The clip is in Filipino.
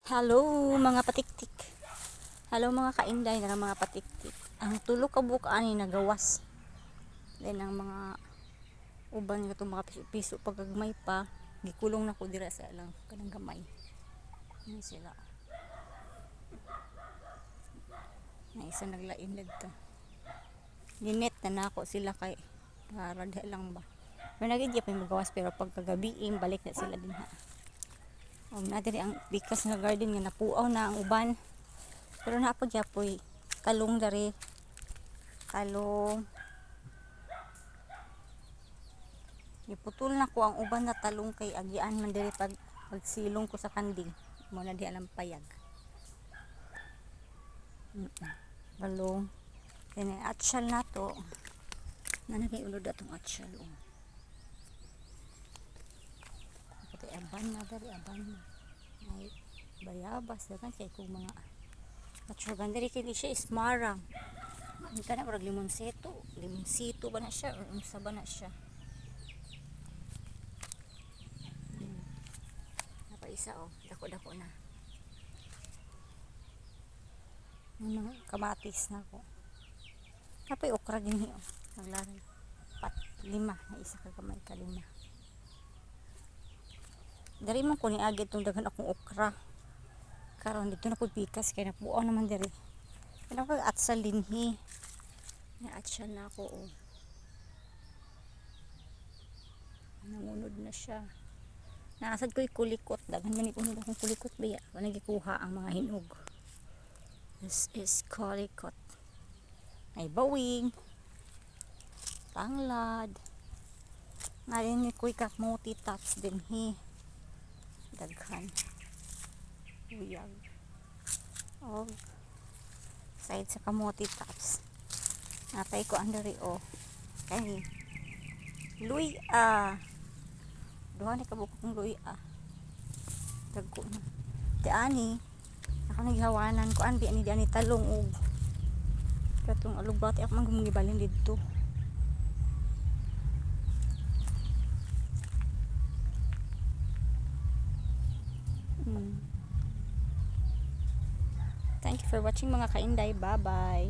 Hello mga patiktik. Hello mga kainday na mga patiktik. Ang tulo ka buka ani nagawas. Then ang mga uban nga mga piso pagagmay pa gikulong na ko dira sa lang kanang gamay. Ini sila. Na isa naglain dito. Ginet na nako sila kay para lang ba. May nagigip may magawas pero pagkagabi balik na sila din ha. Og na diri ang bikas nga garden nga napuaw na ang uban. Pero napag yapoy kalong dari. Talong. Giputol na ko ang uban na talong kay agian man diri pagsilong ko sa kanding. Mo na di alam payag. Talong. Kaya atsyal na to. Nanagay unod atong atsyal. Pati aban na dari aban na. Ay bayabas dagan kay kung mga atsyal dari kay siya ismarang. Ang kana parang limonsito. Limonsito ba na siya? Or unsa ba na siya? Napaisa dako-dako na. Mga kamatis na ko. Kapay okra din o. Naglari. 5 na isa ka kamay ka 5. Dari man ko ni agad itong dagan akong okra. Karon dito na po pikas kaya napuaw naman dari. Kaya ako atsal dinhi. Na-atsal na ako nangunod na siya. Nakasad ko'y kulikot. Dagan man ipunod akong kulikot ba ya. Nagikuha ang mga hinog. This is kulikot. May bawing. Tanglad. Narinig ko'y kamuti tops din hi. Daghan. Uyag. Side sa kamuti tops. Natay ko ang dari kay luya. Duha ni kabuk kong luya. Dagko na. Di ani. Ako naghawanan ko an di ani talong og katong alugbati ako man gumibalin didto. Thank you for watching mga kainday. Bye bye.